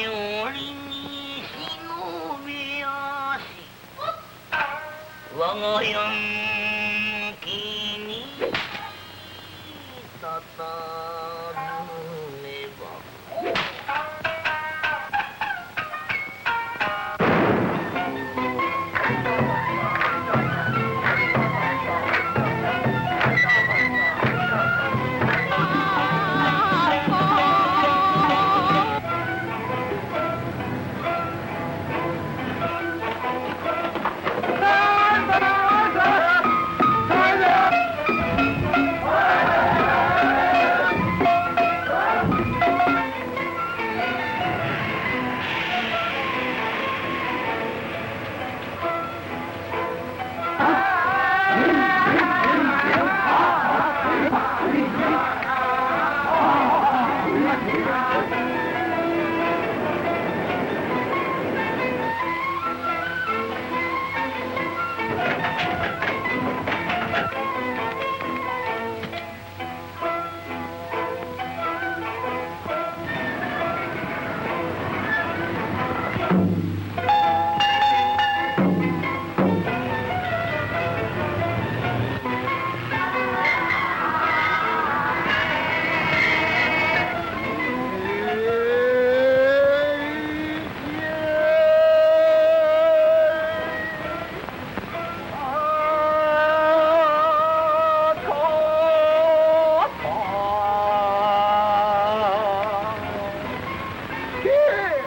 折に忍びやし我がヤンキーにたたずねば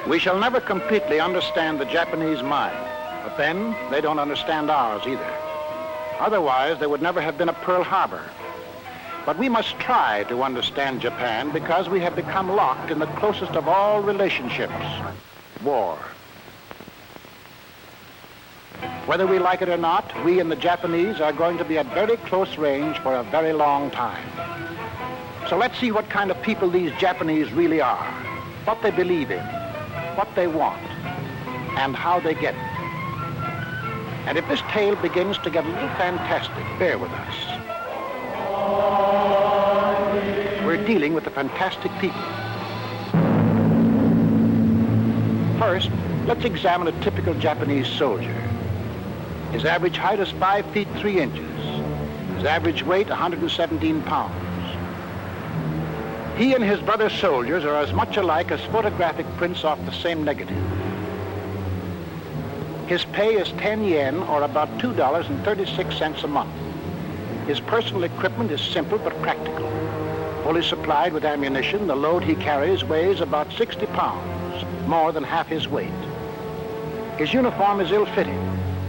We shall never completely understand the Japanese mind, but then they don't understand ours either. Otherwise, there would never have been a Pearl Harbor. But we must try to understand Japan because we have become locked in the closest of all relationships, war. Whether we like it or not, we and the Japanese are going to be at very close range for a very long time. So let's see what kind of people these Japanese really are, what they believe in, what they want, and how they get it. And if this tale begins to get a little fantastic, bear with us. We're dealing with the fantastic people. First, let's examine a typical Japanese soldier. His average height is 5 feet 3 inches. His average weight, 117 pounds. He and his brother soldiers are as much alike as photographic prints off the same negative. His pay is 10 yen, or about $2.36 a month. His personal equipment is simple but practical. Fully supplied with ammunition, the load he carries weighs about 60 pounds, more than half his weight. His uniform is ill-fitting,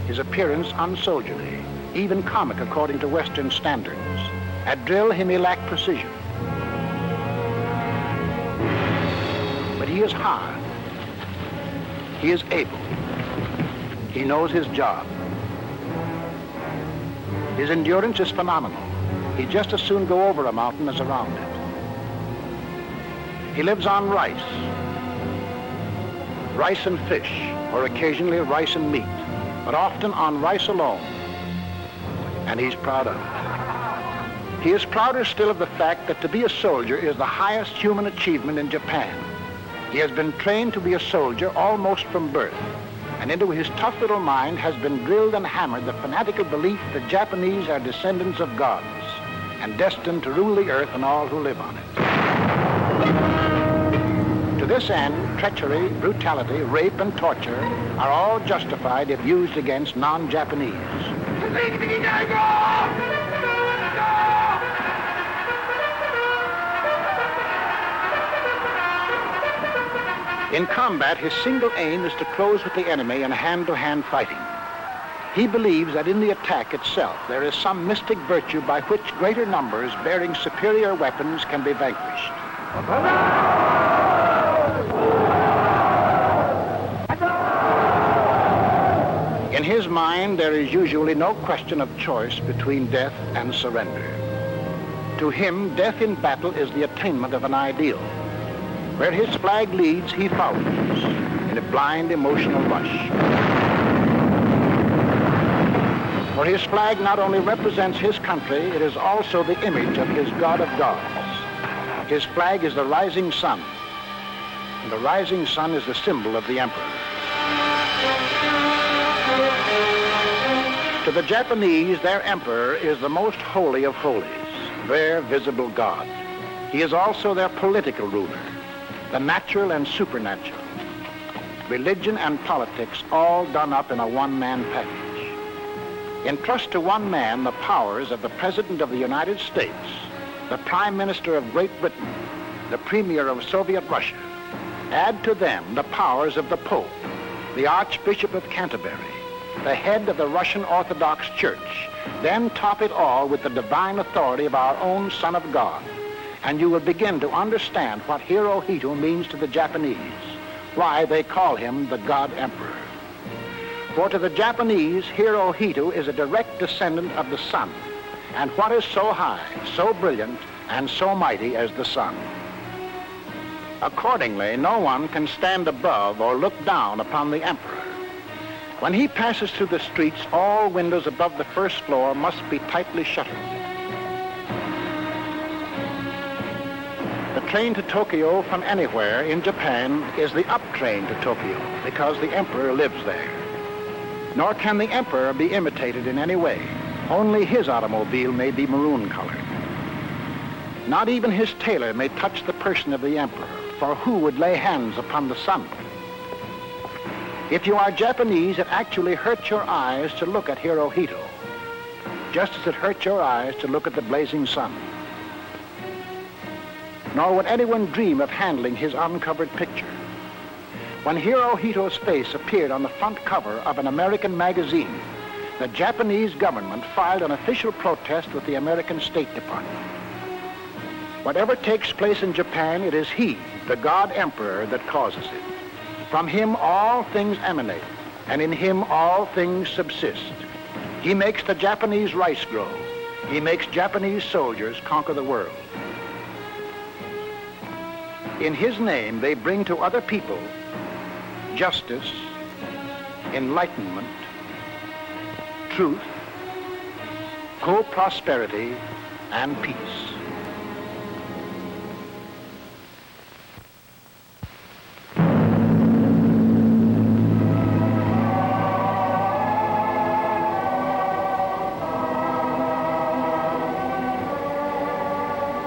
his appearance unsoldierly, even comic according to Western standards. At drill, he may lack precision. But he is hard. He is able. He knows his job. His endurance is phenomenal. He'd just as soon go over a mountain as around it. He lives on rice and fish, or occasionally rice and meat, but often on rice alone. And he's proud of it. He is prouder still of the fact that to be a soldier is the highest human achievement in Japan. He has been trained to be a soldier almost from birth, and into his tough little mind has been drilled and hammered the fanatical belief that Japanese are descendants of gods and destined to rule the earth and all who live on it. To this end, treachery, brutality, rape, and torture are all justified if used against non-Japanese. In combat, his single aim is to close with the enemy in hand-to-hand fighting. He believes that in the attack itself, there is some mystic virtue by which greater numbers bearing superior weapons can be vanquished. In his mind, there is usually no question of choice between death and surrender. To him, death in battle is the attainment of an ideal. Where his flag leads, he follows in a blind emotional rush. For his flag not only represents his country, it is also the image of his God of gods. His flag is the rising sun. The rising sun is the symbol of the emperor. To the Japanese, their emperor is the most holy of holies, their visible God. He is also their political ruler, the natural and supernatural. Religion and politics all done up in a one-man package. Entrust to one man the powers of the President of the United States, the Prime Minister of Great Britain, the Premier of Soviet Russia. Add to them the powers of the Pope, the Archbishop of Canterbury, the head of the Russian Orthodox Church. Then top it all with the divine authority of our own Son of God, and you will begin to understand what Hirohito means to the Japanese, why they call him the God Emperor. For to the Japanese, Hirohito is a direct descendant of the sun, and what is so high, so brilliant, and so mighty as the sun? Accordingly, no one can stand above or look down upon the emperor. When he passes through the streets, all windows above the first floor must be tightly shuttered. The train to Tokyo from anywhere in Japan is the up train to Tokyo because the emperor lives there. Nor can the emperor be imitated in any way. Only his automobile may be maroon colored. Not even his tailor may touch the person of the emperor, for who would lay hands upon the sun? If you are Japanese, it actually hurts your eyes to look at Hirohito, just as it hurts your eyes to look at the blazing sun. Nor would anyone dream of handling his uncovered picture. When Hirohito's face appeared on the front cover of an American magazine, the Japanese government filed an official protest with the American State Department. Whatever takes place in Japan, it is he, the God Emperor, that causes it. From him all things emanate, and in him all things subsist. He makes the Japanese rice grow. He makes Japanese soldiers conquer the world. In his name, they bring to other people justice, enlightenment, truth, co-prosperity, and peace.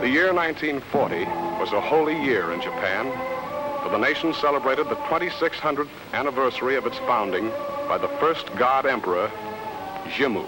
The year 1940 was a holy year in Japan, for the nation celebrated the 2600th anniversary of its founding by the first God Emperor, Jimmu.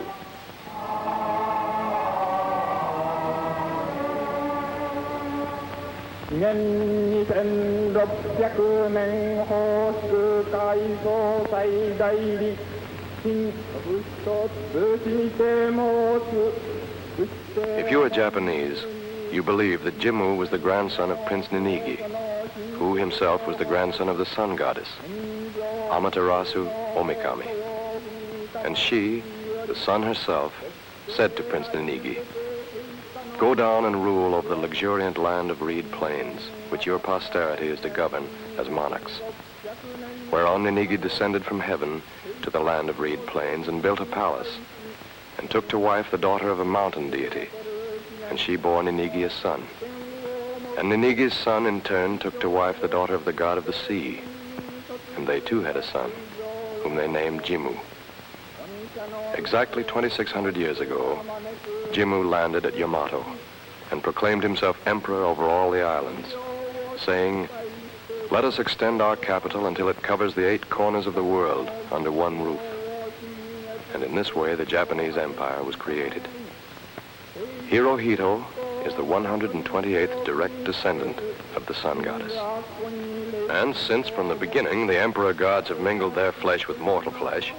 If you are Japanese, you believe that Jimmu was the grandson of Prince Ninigi, who himself was the grandson of the sun goddess, Amaterasu Omikami. And she, the sun herself, said to Prince Ninigi, "Go down and rule over the luxuriant land of reed plains, which your posterity is to govern as monarchs." Whereon Ninigi descended from heaven to the land of reed plains and built a palace, and took to wife the daughter of a mountain deity, and she bore Ninigi a son. And Ninigi's son in turn took to wife the daughter of the god of the sea, and they too had a son, whom they named Jimmu. Exactly 2,600 years ago, Jimmu landed at Yamato and proclaimed himself emperor over all the islands, saying, "Let us extend our capital until it covers the 8 corners of the world under one roof." And in this way, the Japanese Empire was created. Hirohito is the 128th direct descendant of the sun goddess. And since from the beginning the emperor gods have mingled their flesh with mortal flesh,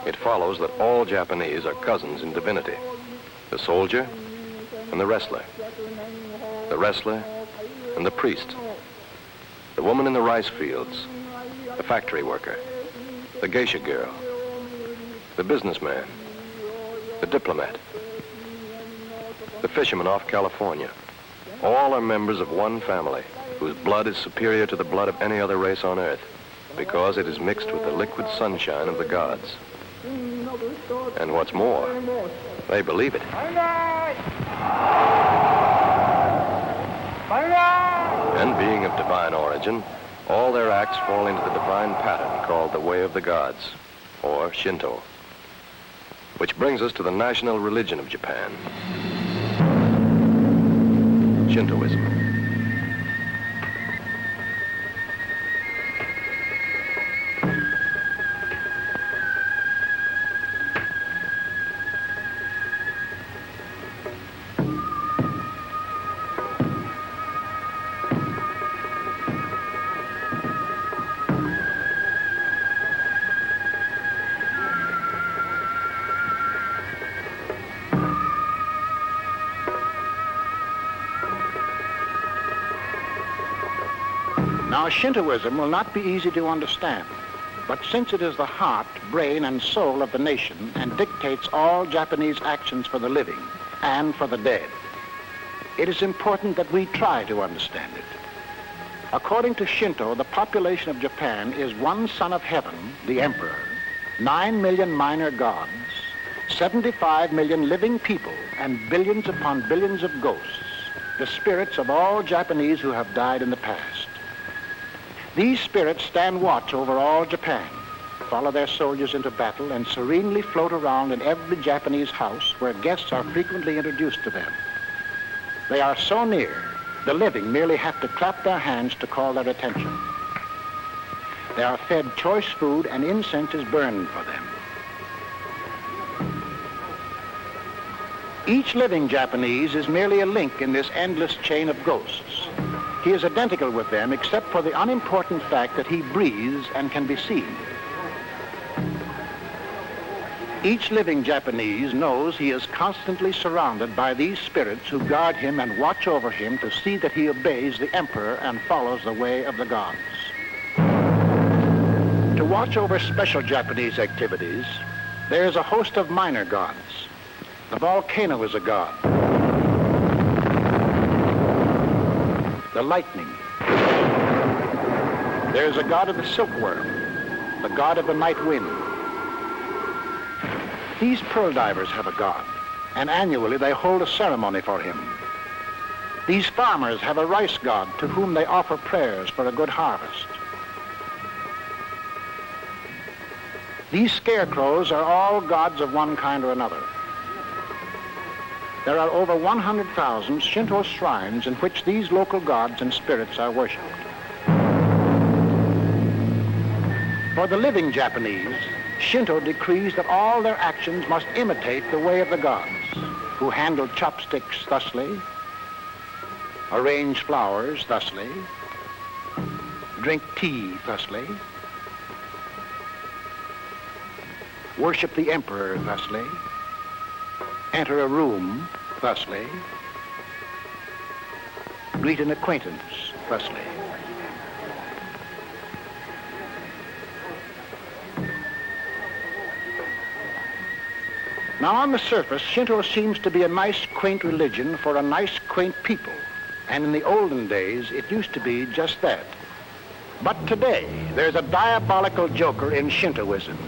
it follows that all Japanese are cousins in divinity. The soldier and the wrestler and the priest, the woman in the rice fields, the factory worker, the geisha girl, the businessman, the diplomat, the fisherman off California. All are members of one family, whose blood is superior to the blood of any other race on earth, because it is mixed with the liquid sunshine of the gods. And what's more, they believe it. And being of divine origin, All their acts fall into the divine pattern called the Way of the Gods, or Shinto. Which brings us to the national religion of Japan, Shintoism. Now, Shintoism will not be easy to understand, but since it is the heart, brain, and soul of the nation and dictates all Japanese actions for the living and for the dead, it is important that we try to understand it. According to Shinto, the population of Japan is one son of heaven, the emperor, 9 million minor gods, 75 million living people, and billions upon billions of ghosts, the spirits of all Japanese who have died in the past. These spirits stand watch over all Japan, follow their soldiers into battle, and serenely float around in every Japanese house where guests are frequently introduced to them. They are so near, the living merely have to clap their hands to call their attention. They are fed choice food and incense is burned for them. Each living Japanese is merely a link in this endless chain of ghosts. He is identical with them except for the unimportant fact that he breathes and can be seen. Each living Japanese knows he is constantly surrounded by these spirits who guard him and watch over him to see that he obeys the emperor and follows the way of the gods. To watch over special Japanese activities, there is a host of minor gods. The volcano is a god. The lightning. There is a god of the silkworm, the god of the night wind. These pearl divers have a god, and annually they hold a ceremony for him. These farmers have a rice god to whom they offer prayers for a good harvest. These scarecrows are all gods of one kind or another. There are over 100,000 Shinto shrines in which these local gods and spirits are worshipped. For the living Japanese, Shinto decrees that all their actions must imitate the way of the gods, who handle chopsticks thusly, arrange flowers thusly, drink tea thusly, worship the emperor thusly, enter a room thusly, greet an acquaintance thusly. Now, on the surface, Shinto seems to be a nice, quaint religion for a nice, quaint people. And in the olden days, it used to be just that. But today, there's a diabolical joker in Shintoism.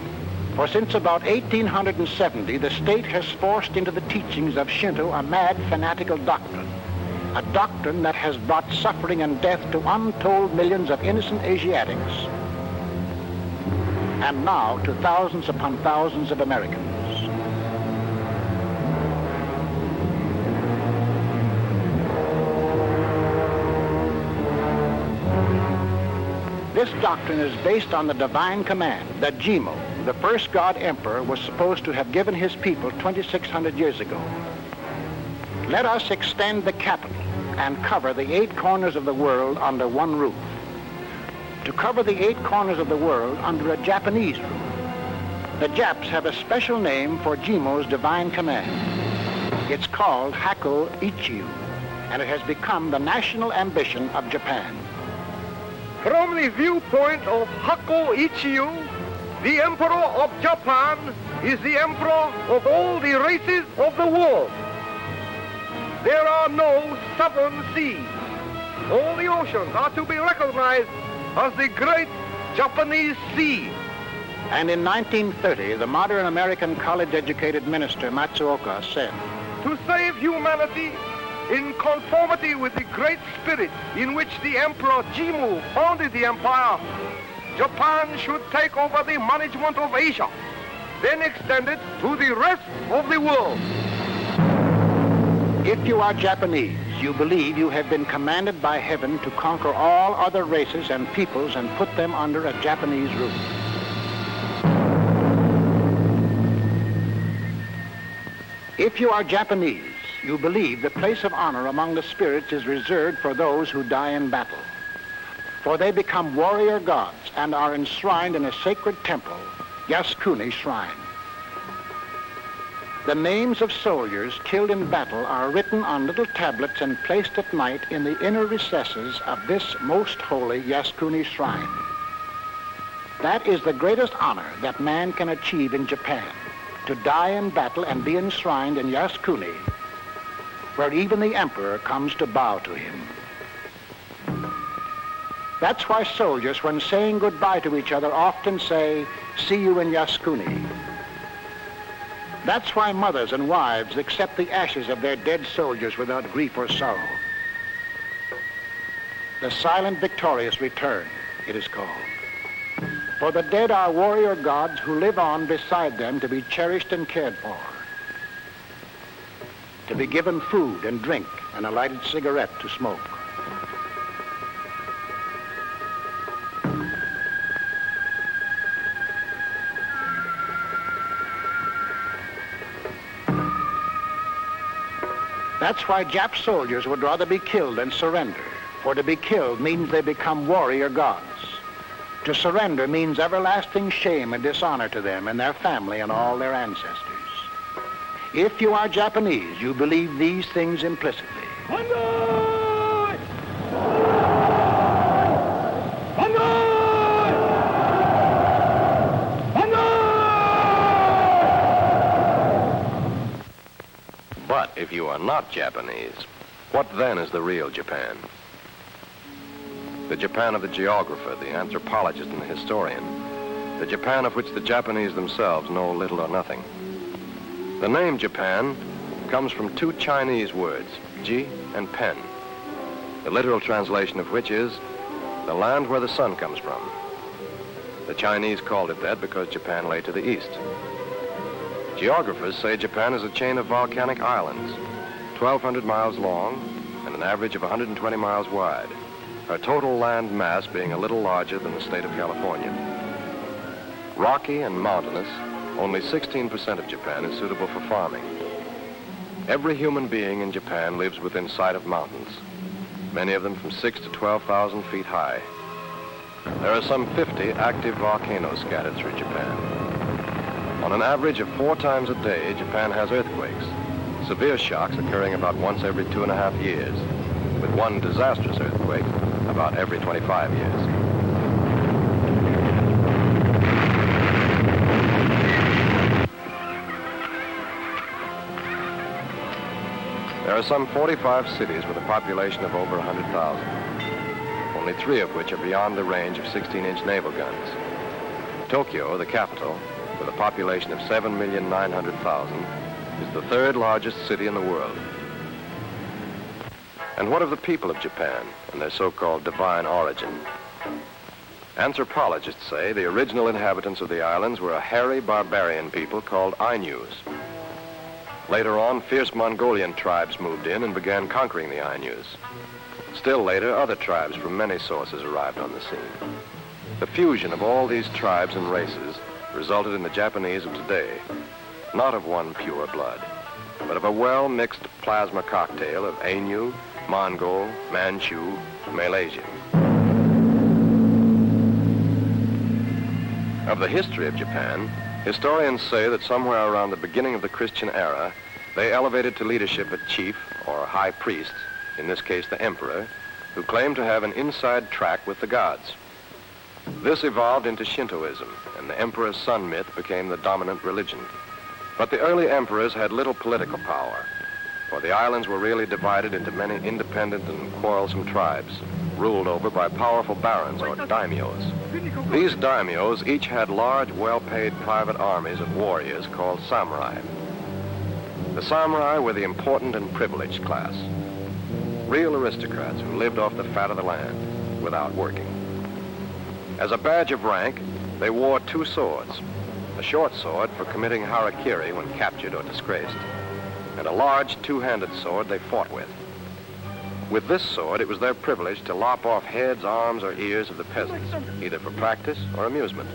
For since about 1870, the state has forced into the teachings of Shinto a mad, fanatical doctrine. A doctrine that has brought suffering and death to untold millions of innocent Asiatics, and now to thousands upon thousands of Americans. This doctrine is based on the divine command that Jimmu, the first god emperor, was supposed to have given his people 2,600 years ago. Let us extend the capital and cover the 8 corners of the world under one roof. To cover the 8 corners of the world under a Japanese roof. The Japs have a special name for Jimmu's divine command. It's called Hakko Ichiu, and it has become the national ambition of Japan. From the viewpoint of Hakko Ichiu, the Emperor of Japan is the Emperor of all the races of the world. There are no 7 seas. All the oceans are to be recognized as the great Japanese sea. And in 1930, the modern American college-educated minister Matsuoka said, To save humanity, in conformity with the great spirit in which the Emperor Jimmu founded the empire, Japan should take over the management of Asia, then extend it to the rest of the world. If you are Japanese, you believe you have been commanded by heaven to conquer all other races and peoples and put them under a Japanese rule. If you are Japanese, you believe the place of honor among the spirits is reserved for those who die in battle. For they become warrior gods and are enshrined in a sacred temple, Yasukuni Shrine. The names of soldiers killed in battle are written on little tablets and placed at night in the inner recesses of this most holy Yasukuni Shrine. That is the greatest honor that man can achieve in Japan, to die in battle and be enshrined in Yasukuni, where even the emperor comes to bow to him. That's why soldiers, when saying goodbye to each other, often say, "See you in Yasukuni." That's why mothers and wives accept the ashes of their dead soldiers without grief or sorrow. The silent victorious return, it is called. For the dead are warrior gods who live on beside them to be cherished and cared for, to be given food and drink and a lighted cigarette to smoke. That's why Jap soldiers would rather be killed than surrender, for to be killed means they become warrior gods. To surrender means everlasting shame and dishonor to them and their family and all their ancestors. If you are Japanese, you believe these things implicitly. But if you are not Japanese, what then is the real Japan? The Japan of the geographer, the anthropologist, and the historian. The Japan of which the Japanese themselves know little or nothing. The name Japan comes from two Chinese words, ji and pen, the literal translation of which is the land where the sun comes from. The Chinese called it that because Japan lay to the east. Geographers say Japan is a chain of volcanic islands, 1,200 miles long and an average of 120 miles wide, her total land mass being a little larger than the state of California. Rocky and mountainous, only 16% of Japan is suitable for farming. Every human being in Japan lives within sight of mountains, many of them from 6,000 to 12,000 feet high. There are some 50 active volcanoes scattered through Japan. On an average of 4 times a day, Japan has earthquakes, severe shocks occurring about once every 2.5 years, with one disastrous earthquake about every 25 years. There are some 45 cities with a population of over 100,000, only 3 of which are beyond the range of 16-inch naval guns. Tokyo, the capital, with a population of 7,900,000, is the 3rd largest city in the world. And what of the people of Japan and their so-called divine origin? Anthropologists say the original inhabitants of the islands were a hairy barbarian people called Ainus. Later on, fierce Mongolian tribes moved in and began conquering the Ainus. Still later, other tribes from many sources arrived on the scene. The fusion of all these tribes and races resulted in the Japanese of today, not of one pure blood, but of a well-mixed plasma cocktail of Ainu, Mongol, Manchu, Malaysian. Of the history of Japan, historians say that somewhere around the beginning of the Christian era, they elevated to leadership a chief or high priest, in this case the emperor, who claimed to have an inside track with the gods. This evolved into Shintoism, and the emperor's son myth became the dominant religion. But the early emperors had little political power, for the islands were really divided into many independent and quarrelsome tribes, ruled over by powerful barons or daimyos. These daimyos each had large, well-paid private armies of warriors called samurai. The samurai were the important and privileged class. real aristocrats who lived off the fat of the land without working. As a badge of rank, they wore two swords, a short sword for committing harakiri when captured or disgraced, and a large two-handed sword they fought with. With this sword, it was their privilege to lop off heads, arms, or ears of the peasants, either for practice or amusement.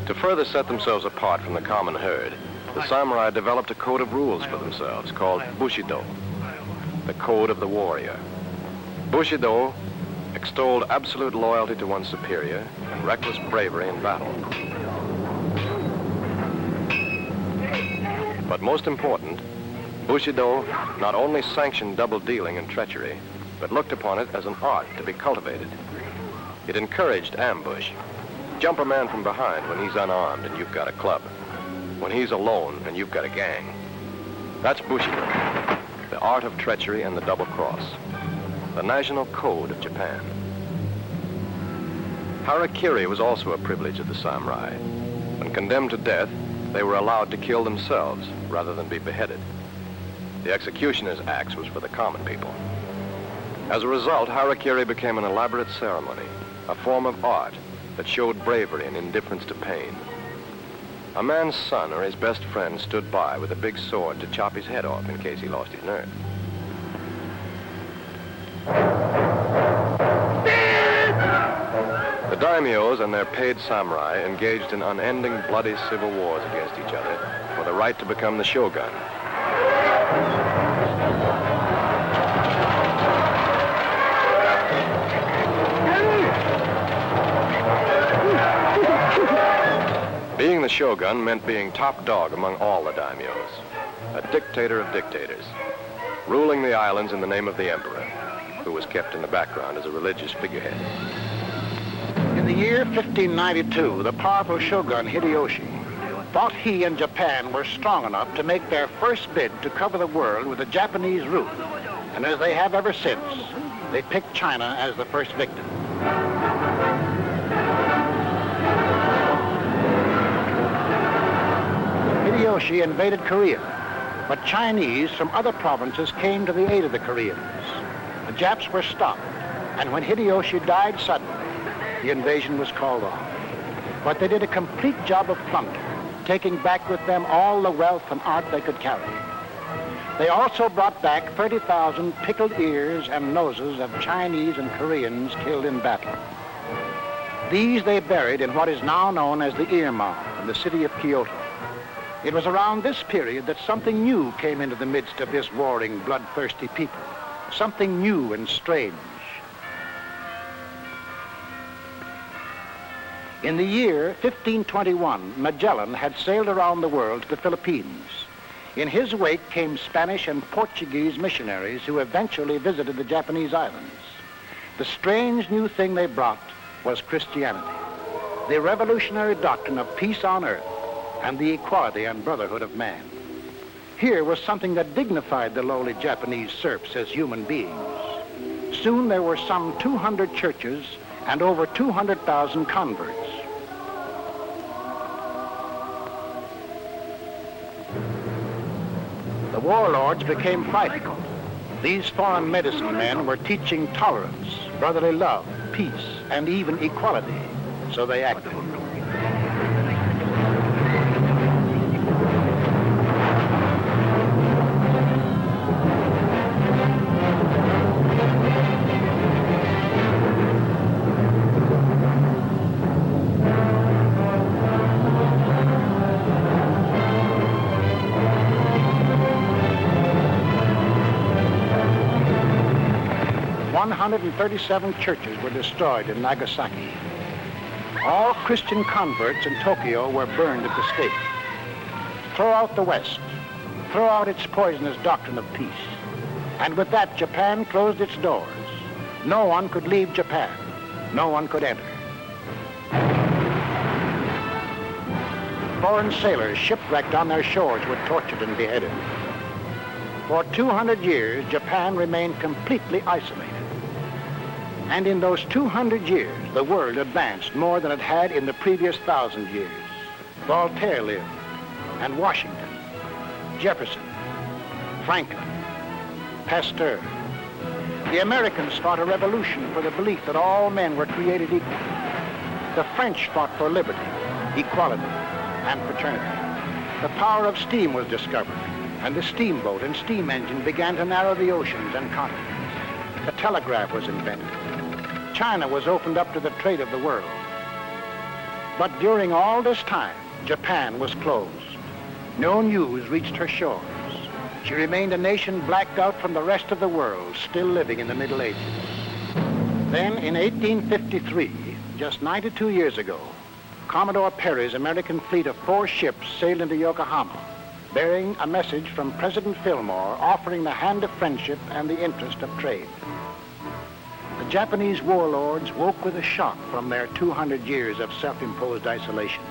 To further set themselves apart from the common herd, the samurai developed a code of rules for themselves called Bushido, the code of the warrior. Bushido extolled absolute loyalty to one's superior and reckless bravery in battle. But most important, Bushido not only sanctioned double dealing and treachery, but looked upon it as an art to be cultivated. It encouraged ambush. Jump a man from behind when he's unarmed and you've got a club. When he's alone and you've got a gang. That's Bushido, the art of treachery and the double cross, the national code of Japan. Harakiri was also a privilege of the samurai. When condemned to death, they were allowed to kill themselves rather than be beheaded. The executioner's axe was for the common people. As a result, harakiri became an elaborate ceremony, a form of art that showed bravery and indifference to pain. A man's son or his best friend stood by with a big sword to chop his head off in case he lost his nerve. The daimyos and their paid samurai engaged in unending bloody civil wars against each other for the right to become the shogun. Being the shogun meant being top dog among all the daimyos, a dictator of dictators, ruling the islands in the name of the emperor, who was kept in the background as a religious figurehead. In the year 1592, the powerful shogun Hideyoshi thought he and Japan were strong enough to make their first bid to cover the world with a Japanese roof. And as they have ever since, they picked China as the first victim. Hideyoshi invaded Korea, but Chinese from other provinces came to the aid of the Koreans. The Japs were stopped, and when Hideyoshi died suddenly, the invasion was called off. But they did a complete job of plunder, taking back with them all the wealth and art they could carry. They also brought back 30,000 pickled ears and noses of Chinese and Koreans killed in battle. These they buried in what is now known as the Ear Mound in the city of Kyoto. It was around this period that something new came into the midst of this warring, bloodthirsty people. Something new and strange. In the year 1521, Magellan had sailed around the world to the Philippines. In his wake came Spanish and Portuguese missionaries who eventually visited the Japanese islands. The strange new thing they brought was Christianity, the revolutionary doctrine of peace on earth and the equality and brotherhood of man. Here was something that dignified the lowly Japanese serfs as human beings. Soon there were some 200 churches and over 200,000 converts. The warlords became frightful. These foreign medicine men were teaching tolerance, brotherly love, peace, and even equality. So they acted. 137 churches were destroyed in Nagasaki. All Christian converts in Tokyo were burned at the stake. Throw out the West. Throw out its poisonous doctrine of peace. And with that, Japan closed its doors. No one could leave Japan. No one could enter. Foreign sailors shipwrecked on their shores were tortured and beheaded. For 200 years, Japan remained completely isolated. And in those 200 years, the world advanced more than it had in the previous 1,000 years. Voltaire lived, and Washington, Jefferson, Franklin, Pasteur, The Americans fought a revolution for the belief that all men were created equal. The French fought for liberty, equality, and fraternity. The power of steam was discovered, and the steamboat and steam engine began to narrow the oceans and continents. The telegraph was invented. China was opened up to the trade of the world. But during all this time, Japan was closed. No news reached her shores. She remained a nation blacked out from the rest of the world, still living in the Middle Ages. Then, in 1853, just 92 years ago, Commodore Perry's American fleet of 4 ships sailed into Yokohama, bearing a message from President Fillmore offering the hand of friendship and the interest of trade. The Japanese warlords woke with a shock from their 200 years of self-imposed isolation.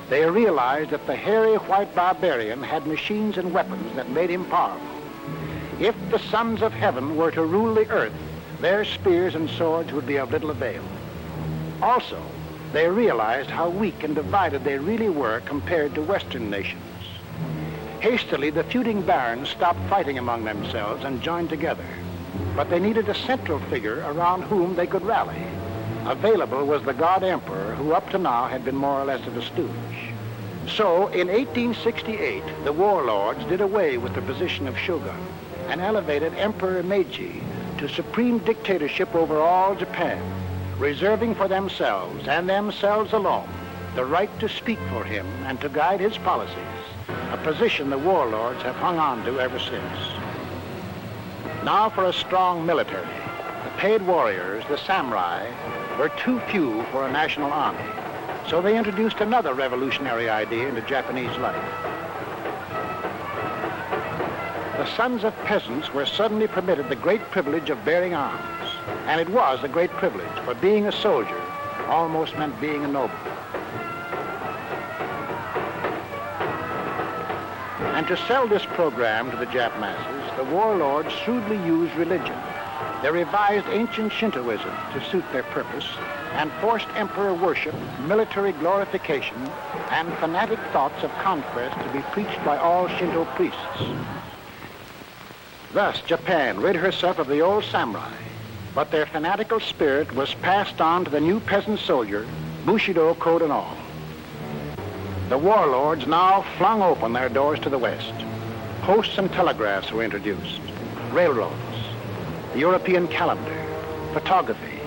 They realized that the hairy white barbarian had machines and weapons that made him powerful. If the sons of heaven were to rule the earth, their spears and swords would be of little avail. Also, they realized how weak and divided they really were compared to Western nations. Hastily, the feuding barons stopped fighting among themselves and joined together. But they needed a central figure around whom they could rally. Available was the God Emperor, who up to now had been more or less of a stooge. So, in 1868, the warlords did away with the position of shogun and elevated Emperor Meiji to supreme dictatorship over all Japan, reserving for themselves and themselves alone the right to speak for him and to guide his policies, a position the warlords have hung on to ever since. Now for a strong military. The paid warriors, the samurai, were too few for a national army. So they introduced another revolutionary idea into Japanese life. The sons of peasants were suddenly permitted the great privilege of bearing arms. And it was a great privilege, for being a soldier almost meant being a noble. And to sell this program to the Jap masses, the warlords shrewdly used religion. They revised ancient Shintoism to suit their purpose and forced emperor worship, military glorification, and fanatic thoughts of conquest to be preached by all Shinto priests. Thus, Japan rid herself of the old samurai, but their fanatical spirit was passed on to the new peasant soldier, Bushido code and all. The warlords now flung open their doors to the West. Posts and telegraphs were introduced, railroads, the European calendar, photography,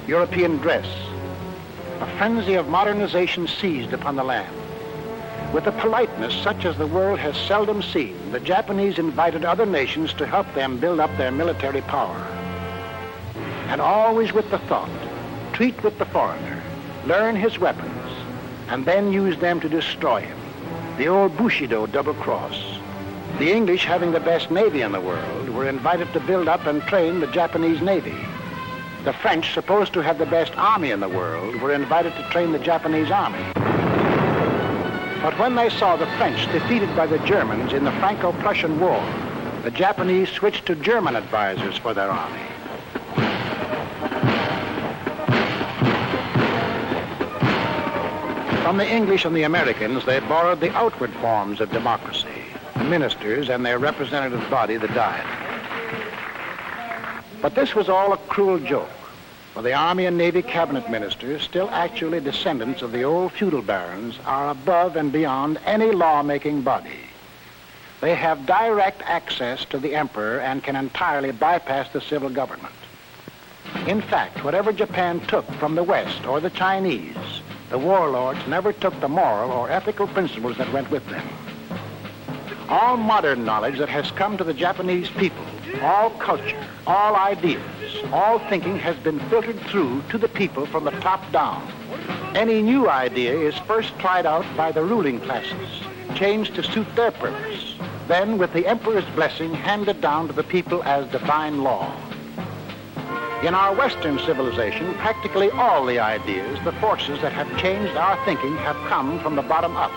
European dress. A frenzy of modernization seized upon the land. With a politeness such as the world has seldom seen, the Japanese invited other nations to help them build up their military power. And always with the thought, treat with the foreigner, learn his weapons, and then use them to destroy him. The old Bushido double cross. The English, having the best navy in the world, were invited to build up and train the Japanese navy. The French, supposed to have the best army in the world, were invited to train the Japanese army. But when they saw the French defeated by the Germans in the Franco-Prussian War, the Japanese switched to German advisors for their army. From the English and the Americans, they borrowed the outward forms of democracy, the ministers and their representative body, the Diet. But this was all a cruel joke, for the Army and Navy cabinet ministers, still actually descendants of the old feudal barons, are above and beyond any law-making body. They have direct access to the emperor and can entirely bypass the civil government. In fact, whatever Japan took from the West or the Chinese, the warlords never took the moral or ethical principles that went with them. All modern knowledge that has come to the Japanese people, all culture, all ideas, all thinking has been filtered through to the people from the top down. Any new idea is first tried out by the ruling classes, changed to suit their purpose, then with the emperor's blessing handed down to the people as divine law. In our Western civilization, practically all the ideas, the forces that have changed our thinking have come from the bottom up.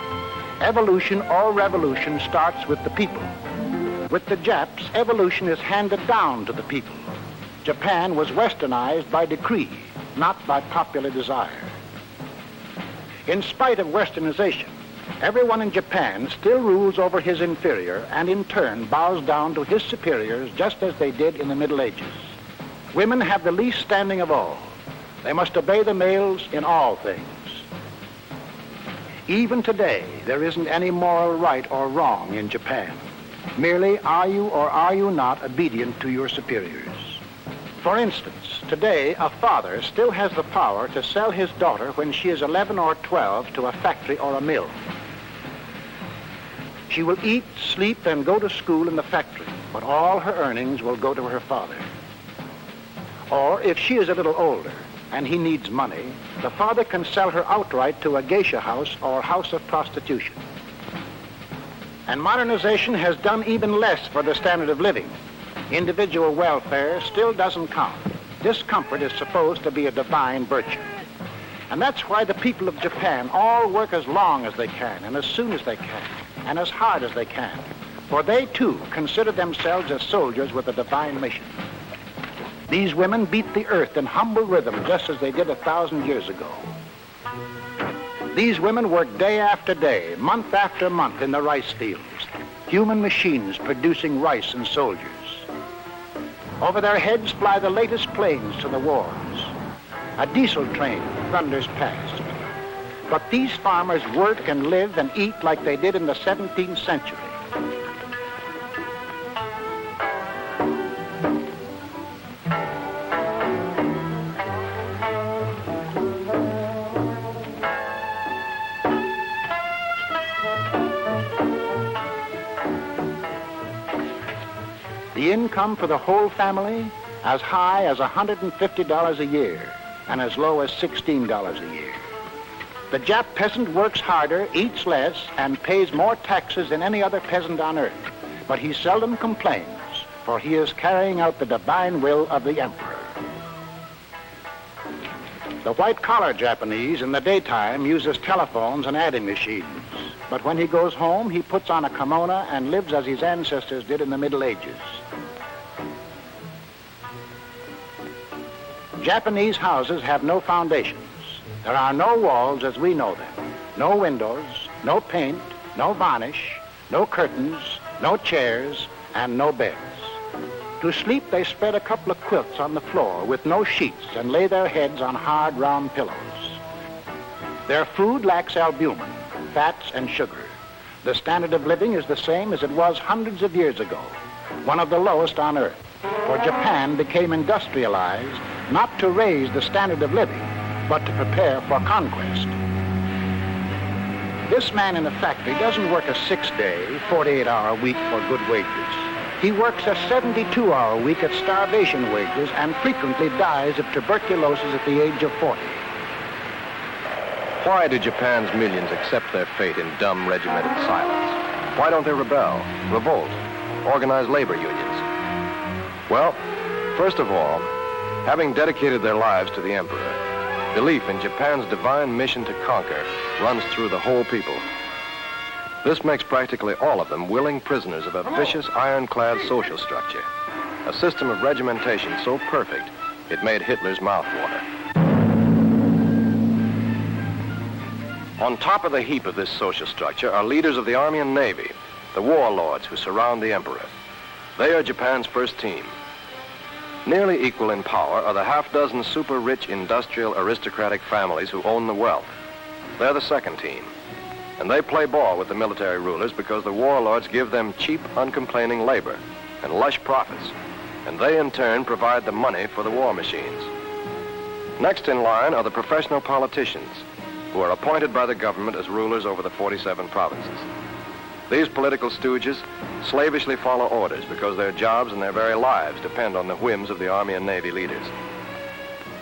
Evolution or revolution starts with the people. With the Japs, evolution is handed down to the people. Japan was westernized by decree, not by popular desire. In spite of westernization, everyone in Japan still rules over his inferior and in turn bows down to his superiors just as they did in the Middle Ages. Women have the least standing of all. They must obey the males in all things. Even today, there isn't any moral right or wrong in Japan. Merely, are you or are you not obedient to your superiors? For instance, today, a father still has the power to sell his daughter when she is 11 or 12 to a factory or a mill. She will eat, sleep, and go to school in the factory, but all her earnings will go to her father. Or if she is a little older and he needs money, the father can sell her outright to a geisha house or house of prostitution. And modernization has done even less for the standard of living. Individual welfare still doesn't count. Discomfort is supposed to be a divine virtue. And that's why the people of Japan all work as long as they can, and as soon as they can, and as hard as they can. For they, too, consider themselves as soldiers with a divine mission. These women beat the earth in humble rhythm, just as they did 1,000 years ago. These women work day after day, month after month in the rice fields, human machines producing rice and soldiers. Over their heads fly the latest planes to the wars. A diesel train thunders past. But these farmers work and live and eat like they did in the 17th century. The income for the whole family as high as $150 a year and as low as $16 a year. The Jap peasant works harder, eats less, and pays more taxes than any other peasant on earth. But he seldom complains, for he is carrying out the divine will of the emperor. The white-collar Japanese in the daytime uses telephones and adding machines. But when he goes home, he puts on a kimono and lives as his ancestors did in the Middle Ages. Japanese houses have no foundations. There are no walls as we know them, no windows, no paint, no varnish, no curtains, no chairs, and no beds. To sleep, they spread a couple of quilts on the floor with no sheets and lay their heads on hard, round pillows. Their food lacks albumin, fats, and sugar. The standard of living is the same as it was hundreds of years ago, one of the lowest on earth. For Japan became industrialized not to raise the standard of living, but to prepare for conquest. This man in a factory doesn't work a 6-day, 48-hour week for good wages. He works a 72-hour week at starvation wages and frequently dies of tuberculosis at the age of 40. Why do Japan's millions accept their fate in dumb, regimented silence? Why don't they rebel, revolt, organize labor unions? Well, first of all, having dedicated their lives to the emperor, belief in Japan's divine mission to conquer runs through the whole people. This makes practically all of them willing prisoners of a vicious, ironclad social structure, a system of regimentation so perfect it made Hitler's mouth water. On top of the heap of this social structure are leaders of the Army and Navy, the warlords who surround the emperor. They are Japan's first team. Nearly equal in power are the half-dozen super-rich industrial aristocratic families who own the wealth. They're the second team. And they play ball with the military rulers because the warlords give them cheap, uncomplaining labor and lush profits. And they, in turn, provide the money for the war machines. Next in line are the professional politicians who are appointed by the government as rulers over the 47 provinces. These political stooges slavishly follow orders because their jobs and their very lives depend on the whims of the Army and Navy leaders.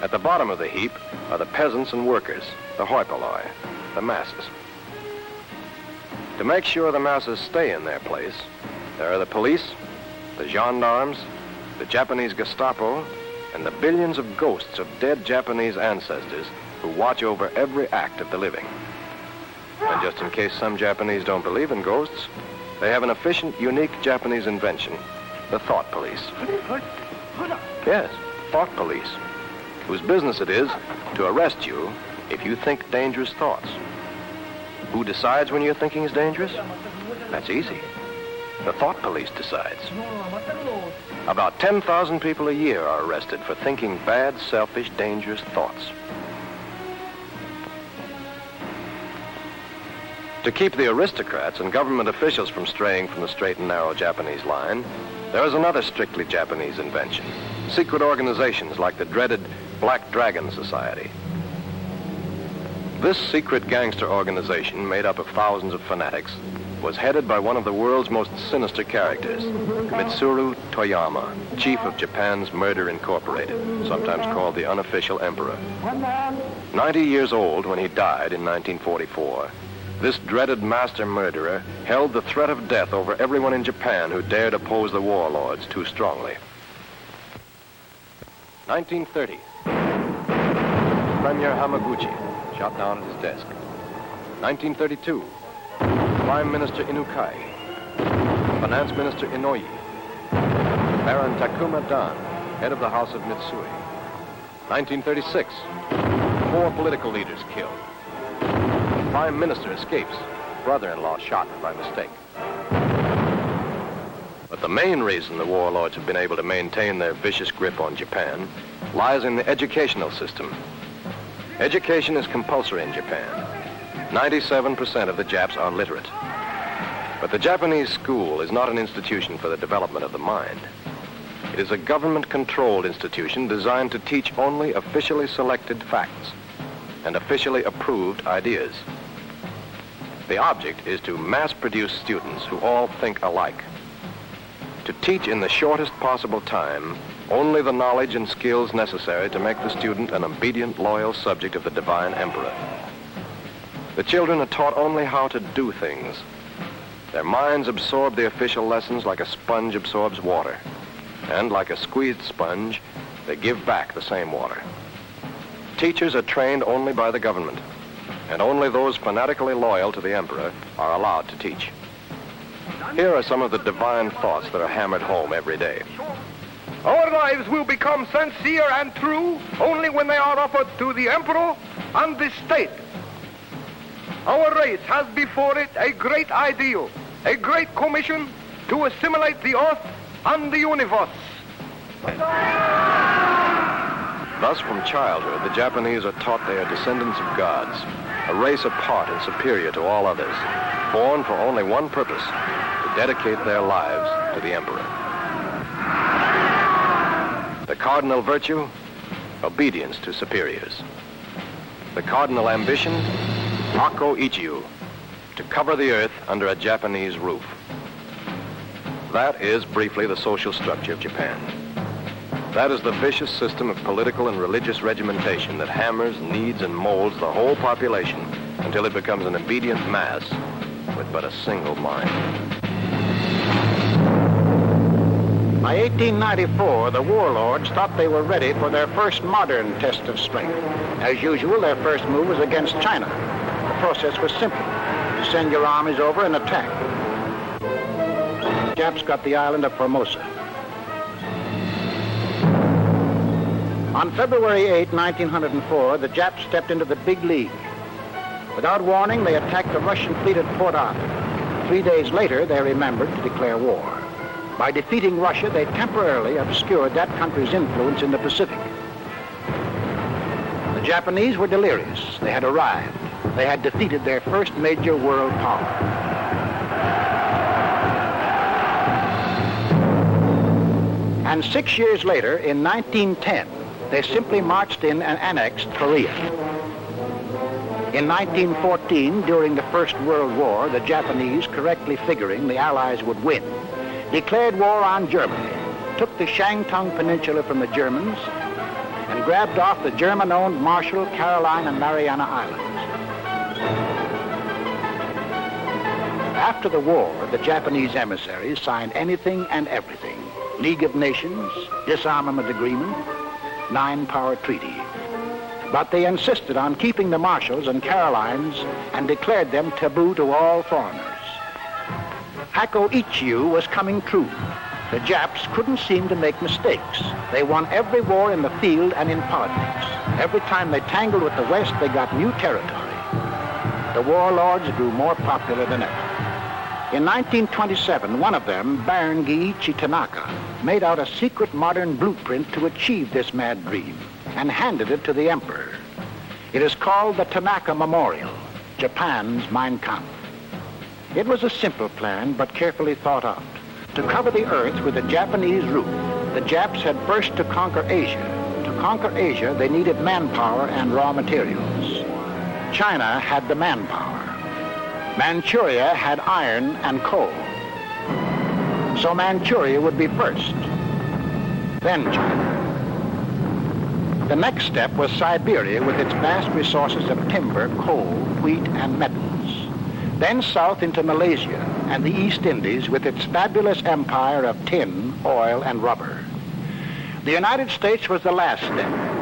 At the bottom of the heap are the peasants and workers, the hoi polloi, the masses. To make sure the masses stay in their place, there are the police, the gendarmes, the Japanese Gestapo, and the billions of ghosts of dead Japanese ancestors who watch over every act of the living. And just in case some Japanese don't believe in ghosts, they have an efficient, unique Japanese invention, the thought police. Yes, thought police, whose business it is to arrest you if you think dangerous thoughts. Who decides when your thinking is dangerous? That's easy. The thought police decides. About 10,000 people a year are arrested for thinking bad, selfish, dangerous thoughts. To keep the aristocrats and government officials from straying from the straight and narrow Japanese line, there is another strictly Japanese invention. Secret organizations like the dreaded Black Dragon Society. This secret gangster organization, made up of thousands of fanatics, was headed by one of the world's most sinister characters, Mitsuru Toyama, chief of Japan's Murder Incorporated, sometimes called the unofficial emperor. 90 years old when he died in 1944, this dreaded master murderer held the threat of death over everyone in Japan who dared oppose the warlords too strongly. 1930. Premier Hamaguchi shot down at his desk. 1932. Prime Minister Inukai. Finance Minister Inouye. Baron Takuma Dan, head of the House of Mitsui. 1936. 4 political leaders killed. The Prime Minister escapes. Brother-in-law shot by mistake. But the main reason the warlords have been able to maintain their vicious grip on Japan lies in the educational system. Education is compulsory in Japan. 97% of the Japs are literate. But the Japanese school is not an institution for the development of the mind. It is a government-controlled institution designed to teach only officially selected facts and officially approved ideas. The object is to mass-produce students who all think alike. To teach in the shortest possible time only the knowledge and skills necessary to make the student an obedient, loyal subject of the divine emperor. The children are taught only how to do things. Their minds absorb the official lessons like a sponge absorbs water. And like a squeezed sponge, they give back the same water. Teachers are trained only by the government, and only those fanatically loyal to the emperor are allowed to teach. Here are some of the divine thoughts that are hammered home every day. Our lives will become sincere and true only when they are offered to the emperor and the state. Our race has before it a great ideal, a great commission to assimilate the earth and the universe. Thus, from childhood, the Japanese are taught they are descendants of gods, a race apart and superior to all others, born for only one purpose, to dedicate their lives to the emperor. The cardinal virtue, obedience to superiors. The cardinal ambition, Hako Ichiu, to cover the earth under a Japanese roof. That is, briefly, the social structure of Japan. That is the vicious system of political and religious regimentation that hammers, kneads, and molds the whole population until it becomes an obedient mass with but a single mind. By 1894, the warlords thought they were ready for their first modern test of strength. As usual, their first move was against China. The process was simple. You send your armies over and attack. The Japs got the island of Formosa. On February 8, 1904, the Japs stepped into the big league. Without warning, they attacked the Russian fleet at Port Arthur. 3 days later, they remembered to declare war. By defeating Russia, they temporarily obscured that country's influence in the Pacific. The Japanese were delirious. They had arrived. They had defeated their first major world power. And 6 years later, in 1910, they simply marched in and annexed Korea. In 1914, during the First World War, the Japanese, correctly figuring the Allies would win, declared war on Germany, took the Shantung Peninsula from the Germans, and grabbed off the German-owned Marshall, Caroline, and Mariana Islands. After the war, the Japanese emissaries signed anything and everything. League of Nations, disarmament agreement, nine-power treaty. But they insisted on keeping the Marshalls and Carolines and declared them taboo to all foreigners. Hako Ichiu was coming true. The Japs couldn't seem to make mistakes. They won every war in the field and in politics. Every time they tangled with the West, they got new territory. The warlords grew more popular than ever. In 1927, one of them, Baron Giichi Tanaka, made out a secret modern blueprint to achieve this mad dream and handed it to the emperor. It is called the Tanaka Memorial, Japan's Mein Kampf. It was a simple plan, but carefully thought out. To cover the earth with a Japanese roof, the Japs had first to conquer Asia. To conquer Asia, they needed manpower and raw materials. China had the manpower. Manchuria had iron and coal. So Manchuria would be first, then China. The next step was Siberia with its vast resources of timber, coal, wheat, and metals. Then south into Malaysia and the East Indies with its fabulous empire of tin, oil, and rubber. The United States was the last step.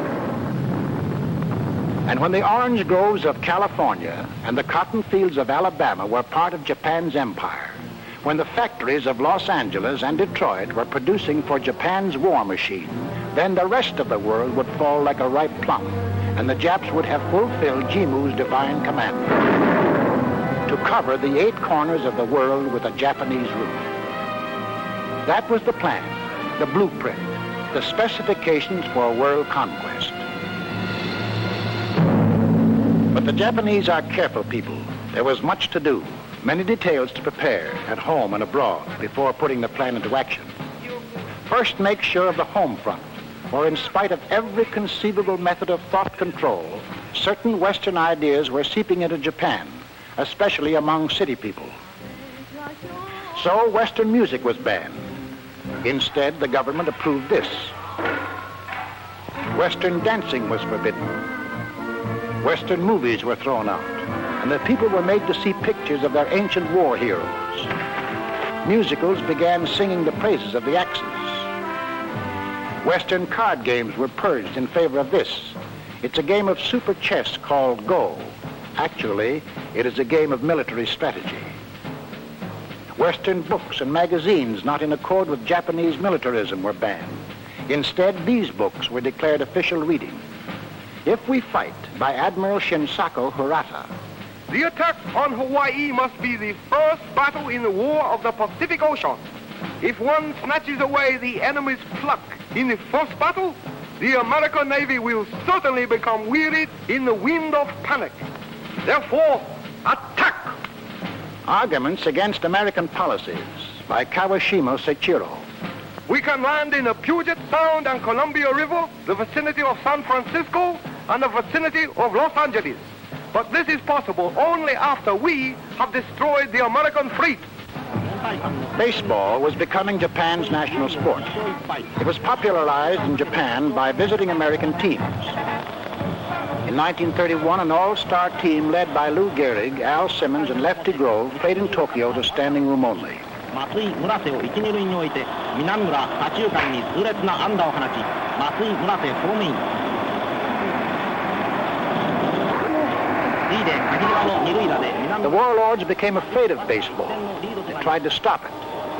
And when the orange groves of California and the cotton fields of Alabama were part of Japan's empire, when the factories of Los Angeles and Detroit were producing for Japan's war machine, then the rest of the world would fall like a ripe plum, and the Japs would have fulfilled Jimmu's divine commandment to cover the 8 corners of the world with a Japanese roof. That was the plan, the blueprint, the specifications for world conquest. But the Japanese are careful people. There was much to do, many details to prepare at home and abroad before putting the plan into action. First, make sure of the home front, for in spite of every conceivable method of thought control, certain Western ideas were seeping into Japan, especially among city people. So Western music was banned. Instead, the government approved this. Western dancing was forbidden. Western movies were thrown out, and the people were made to see pictures of their ancient war heroes. Musicals began singing the praises of the Axis. Western card games were purged in favor of this. It's a game of super chess called Go. Actually, it is a game of military strategy. Western books and magazines not in accord with Japanese militarism were banned. Instead, these books were declared official reading. If We Fight by Admiral Shinsaku Hirata. The attack on Hawaii must be the first battle in the War of the Pacific Ocean. If one snatches away the enemy's pluck in the first battle, the American Navy will certainly become wearied in the wind of panic. Therefore, attack! Arguments Against American Policies by Kawashima Seichiro. We can land in the Puget Sound and Columbia River, the vicinity of San Francisco, and the vicinity of Los Angeles. But this is possible only after we have destroyed the American fleet. Baseball was becoming Japan's national sport. It was popularized in Japan by visiting American teams. In 1931, an all-star team led by Lou Gehrig, Al Simmons, and Lefty Grove played in Tokyo to standing room only. 松井村瀬を一二塁に置いて南村左中間に痛烈な安打を放ち松井村瀬ホームイン次いで梶川の二塁打で南 The warlords became afraid of baseball. They tried to stop it.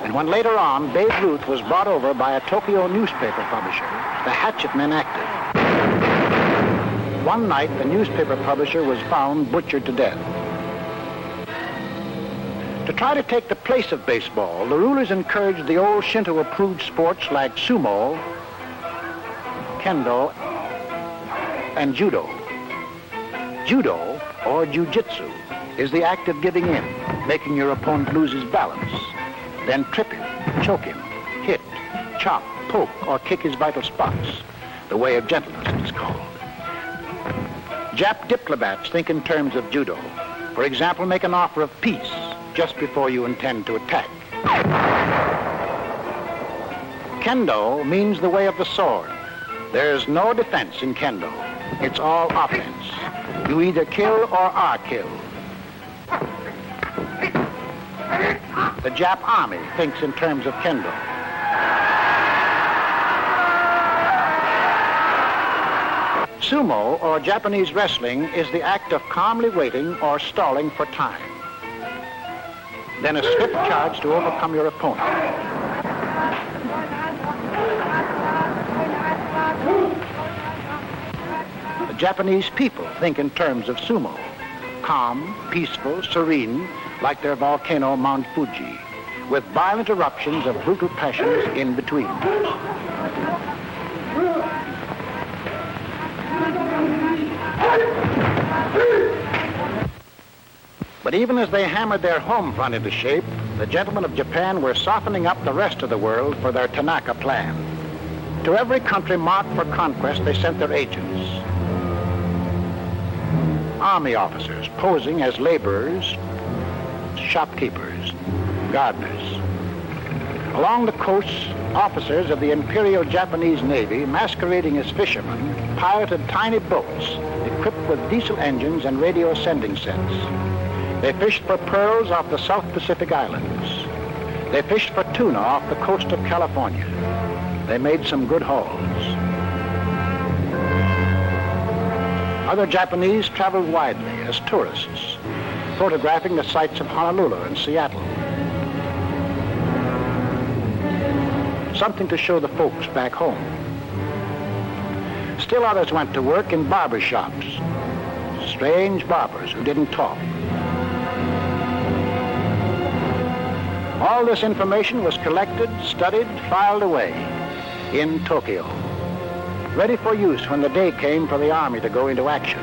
And when later on Babe Ruth was brought over by a Tokyo newspaper publisher, the hatchet men acted. One night, the newspaper publisher was found butchered to death. To try to take the place of baseball, the rulers encouraged the old Shinto-approved sports like sumo, kendo, and judo. Judo, or jiu-jitsu, is the act of giving in, making your opponent lose his balance, then trip him, choke him, hit, chop, poke, or kick his vital spots. The way of gentleness, it is called. Jap diplomats think in terms of judo. For example, make an offer of peace just before you intend to attack. Kendo means the way of the sword. There's no defense in kendo. It's all offense. You either kill or are killed. The Jap army thinks in terms of kendo. Sumo, or Japanese wrestling, is the act of calmly waiting or stalling for time. Then a swift charge to overcome your opponent. The Japanese people think in terms of sumo. calm, peaceful, serene, like their volcano Mount Fuji, with violent eruptions of brutal passions in between. But even as they hammered their home front into shape, the gentlemen of Japan were softening up the rest of the world for their Tanaka plan. To every country marked for conquest, they sent their agents. Army officers posing as laborers, shopkeepers, gardeners. Along the coasts, officers of the Imperial Japanese Navy, masquerading as fishermen, piloted tiny boats equipped with diesel engines and radio sending sets. They fished for pearls off the South Pacific Islands. They fished for tuna off the coast of California. They made some good hauls. Other Japanese traveled widely as tourists, photographing the sights of Honolulu and Seattle. Something to show the folks back home. Still others went to work in barber shops, strange barbers who didn't talk. All this information was collected, studied, filed away in Tokyo, ready for use when the day came for the army to go into action.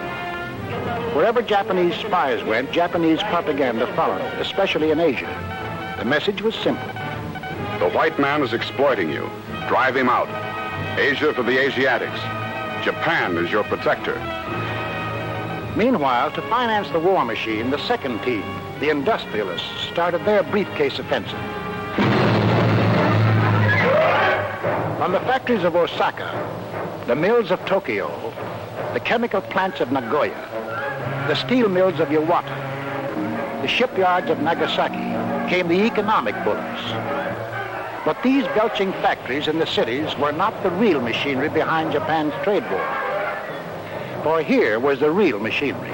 Wherever Japanese spies went, Japanese propaganda followed, especially in Asia. The message was simple. The white man is exploiting you. Drive him out. Asia for the Asiatics. Japan is your protector. Meanwhile, to finance the war machine, the second team, the industrialists, started their briefcase offensive. From the factories of Osaka, the mills of Tokyo, the chemical plants of Nagoya, the steel mills of Iwata, the shipyards of Nagasaki, came the economic bullets. But these belching factories in the cities were not the real machinery behind Japan's trade war. For here was the real machinery.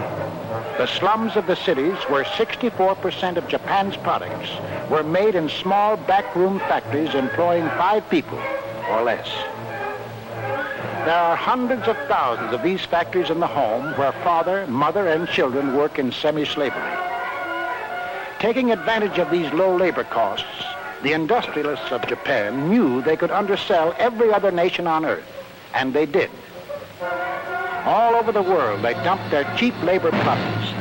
The slums of the cities, where 64% of Japan's products were made in small backroom factories employing 5 people or less. There are hundreds of thousands of these factories in the home where father, mother, and children work in semi-slavery. Taking advantage of these low labor costs, the industrialists of Japan knew they could undersell every other nation on earth, and they did. All over the world, they dumped their cheap labor products.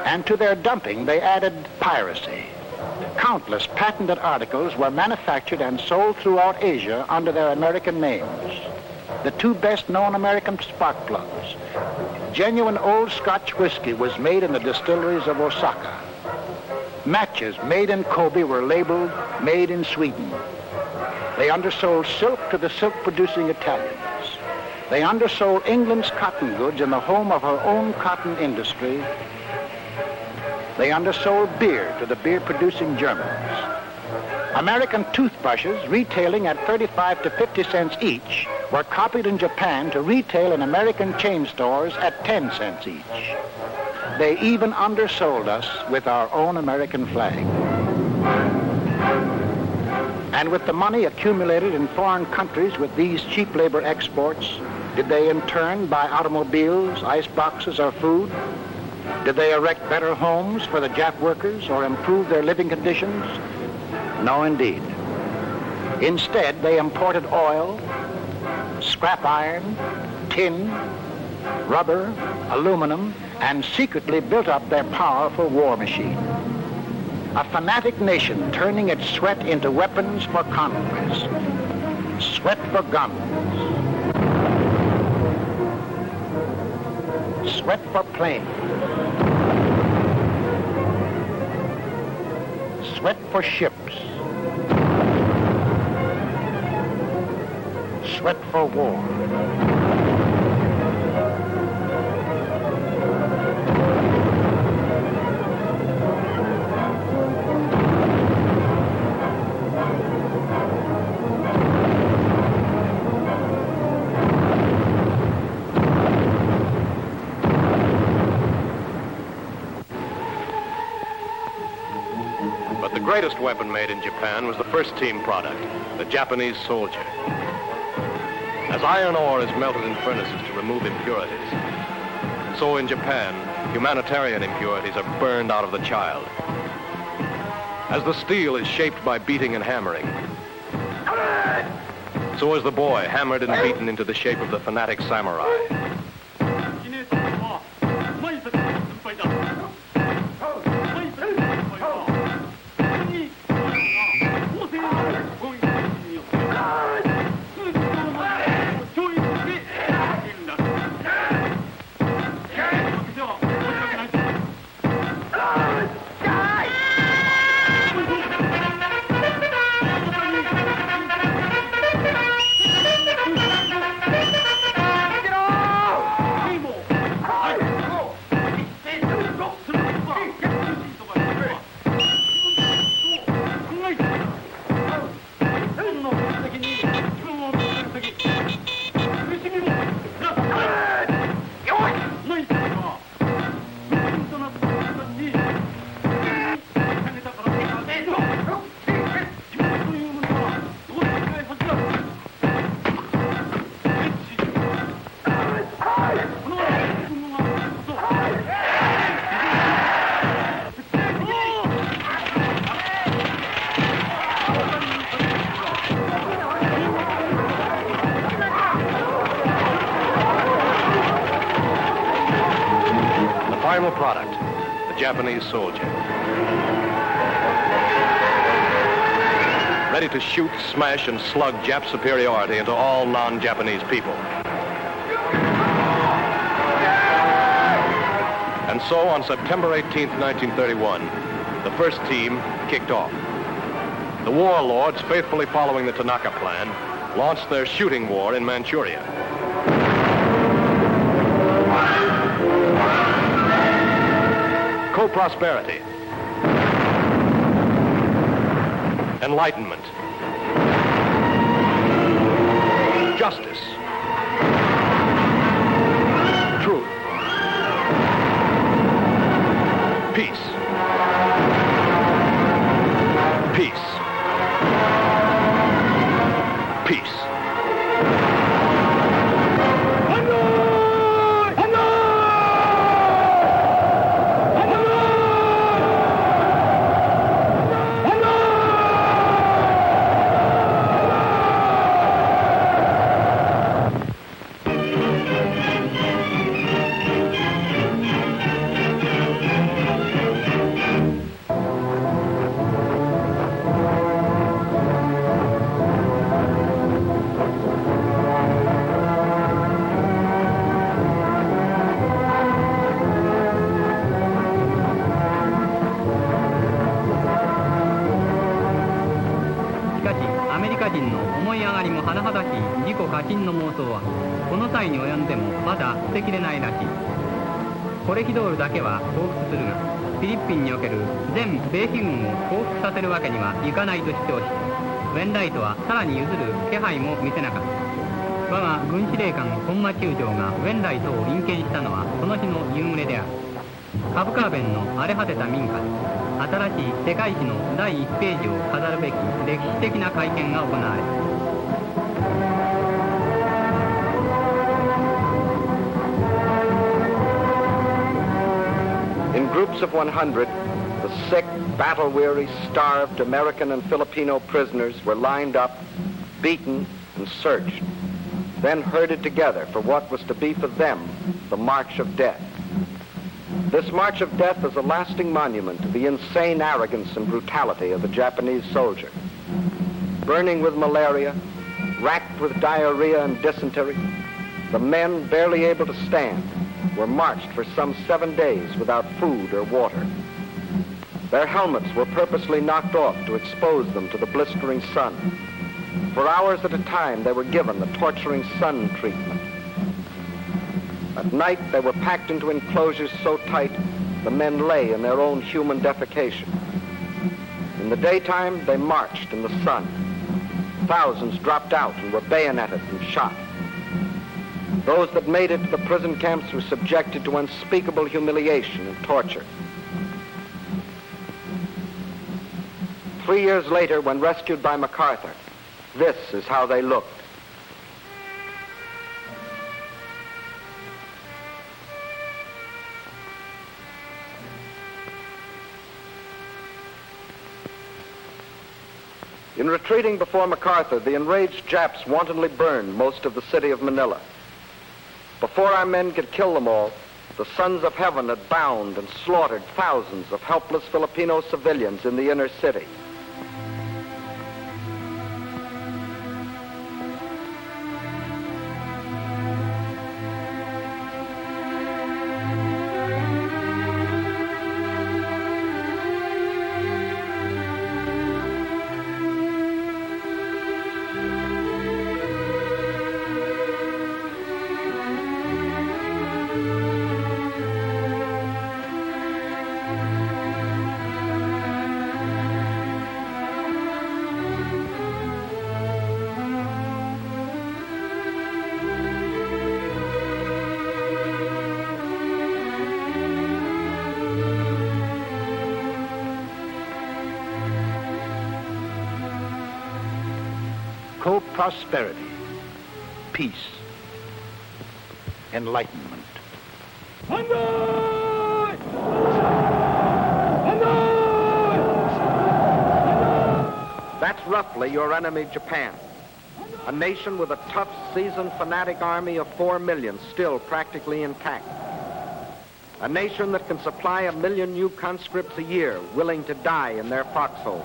And to their dumping, they added piracy. Countless patented articles were manufactured and sold throughout Asia under their American names. The 2 best-known American spark plugs. Genuine old Scotch whiskey was made in the distilleries of Osaka. Matches made in Kobe were labeled made in Sweden. They undersold silk to the silk-producing Italians. They undersold England's cotton goods in the home of her own cotton industry. They undersold beer to the beer-producing Germans. American toothbrushes, retailing at 35 to 50 cents each, were copied in Japan to retail in American chain stores at 10 cents each. They even undersold us with our own American flag. And with the money accumulated in foreign countries with these cheap labor exports, did they in turn buy automobiles, ice boxes, or food? Did they erect better homes for the Jap workers or improve their living conditions? No, indeed. Instead, they imported oil, scrap iron, tin, rubber, aluminum, and secretly built up their powerful war machine. A fanatic nation turning its sweat into weapons for conquest. Sweat for guns. Sweat for planes. Sweat for ships. Sweat for war. The greatest weapon made in Japan was the first team product, the Japanese soldier. As iron ore is melted in furnaces to remove impurities, so in Japan, humanitarian impurities are burned out of the child. As the steel is shaped by beating and hammering, so is the boy hammered and beaten into the shape of the fanatic samurai. Final product, the Japanese soldier. Ready to shoot, smash, and slug Jap superiority into all non-Japanese people. And so on September 18th, 1931, the first team kicked off. The warlords, faithfully following the Tanaka Plan, launched their shooting war in Manchuria. Co-prosperity, enlightenment, justice, truth, peace, peace, peace.コレヒドールだけは降伏するが、フィリピンにおける全米飛軍を降伏させるわけにはいかないと主張し、ウェンライトはさらに譲る気配も見せなかった。我が軍司令官本間中将がウェンライトを臨検したのはその日の夕暮れである。株価弁の荒れ果てた民家で新しい世界史の第1ページを飾るべき歴史的な会見が行われた。In groups of 100, the sick, battle-weary, starved American and Filipino prisoners were lined up, beaten, and searched, then herded together for what was to be for them the March of Death. This March of Death is a lasting monument to the insane arrogance and brutality of the Japanese soldier. Burning with malaria, racked with diarrhea and dysentery, the men, barely able to stand, were marched for some 7 days without food or water. Their helmets were purposely knocked off to expose them to the blistering sun. For hours at a time, they were given the torturing sun treatment. At night, they were packed into enclosures so tight, the men lay in their own human defecation. In the daytime, they marched in the sun. Thousands dropped out and were bayoneted and shot. Those that made it to the prison camps were subjected to unspeakable humiliation and torture. 3 years later, when rescued by MacArthur, this is how they looked. In retreating before MacArthur, the enraged Japs wantonly burned most of the city of Manila. Before our men could kill them all, the sons of heaven had bound and slaughtered thousands of helpless Filipino civilians in the inner city. Prosperity, peace, enlightenment. That's roughly your enemy, Japan. A nation with a tough, seasoned, fanatic army of 4 million still practically intact. A nation that can supply 1 million new conscripts a year willing to die in their foxholes.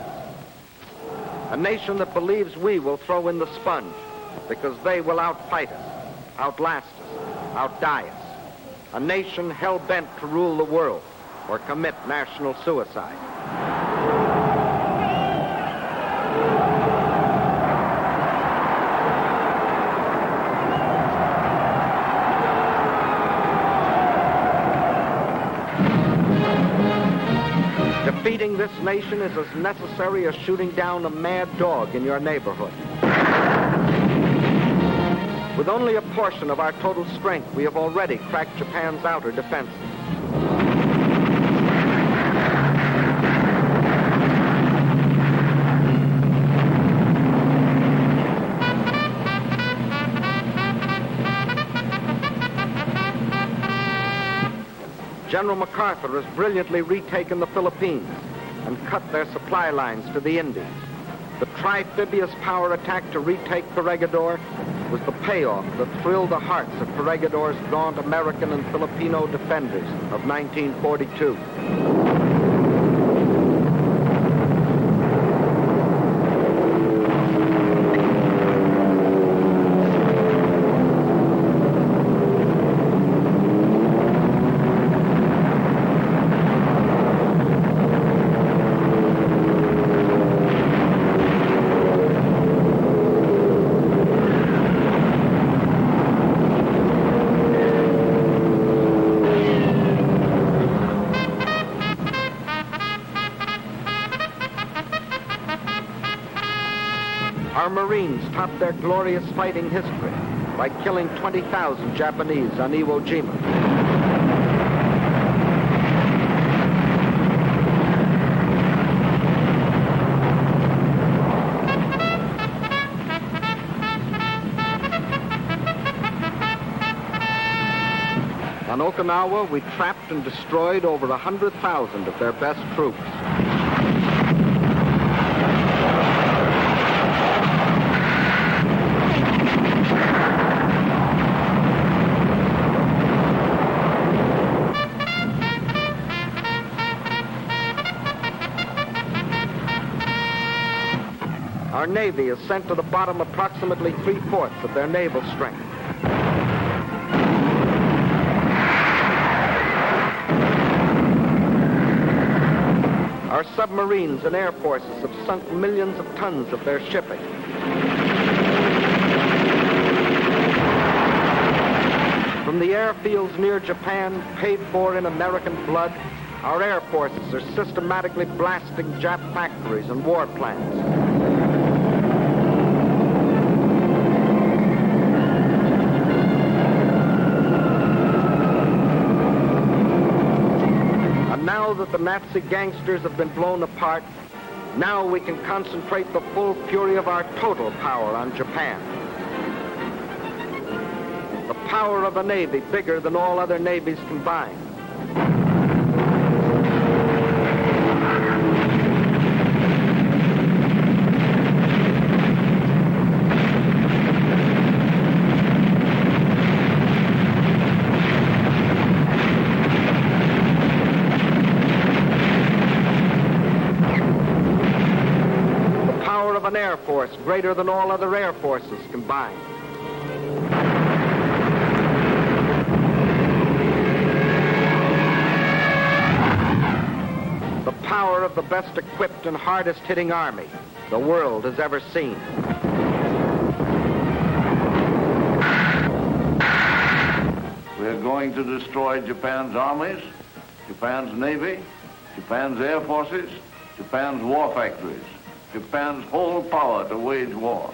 A nation that believes we will throw in the sponge because they will outfight us, outlast us, outdie us. A nation hell-bent to rule the world or commit national suicide. Defeating this nation is as necessary as shooting down a mad dog in your neighborhood. With only a portion of our total strength, we have already cracked Japan's outer defenses. General MacArthur has brilliantly retaken the Philippines and cut their supply lines to the Indies. The trifibious power attack to retake Corregidor was the payoff that thrilled the hearts of Corregidor's gaunt American and Filipino defenders of 1942. Our Marines topped their glorious fighting history by killing 20,000 Japanese on Iwo Jima. On Okinawa, we trapped and destroyed over 100,000 of their best troops. Our Navy is sent to the bottom approximately 3/4 of their naval strength. Our submarines and air forces have sunk millions of tons of their shipping. From the airfields near Japan, paid for in American blood, our air forces are systematically blasting Jap factories and war plants. Now that the Nazi gangsters have been blown apart, now we can concentrate the full fury of our total power on Japan. The power of a Navy bigger than all other navies combined. an air force greater than all other air forces combined. The power of the best equipped and hardest hitting army the world has ever seen. We're going to destroy Japan's armies, Japan's navy, Japan's air forces, Japan's war factories, Japan's whole power to wage war.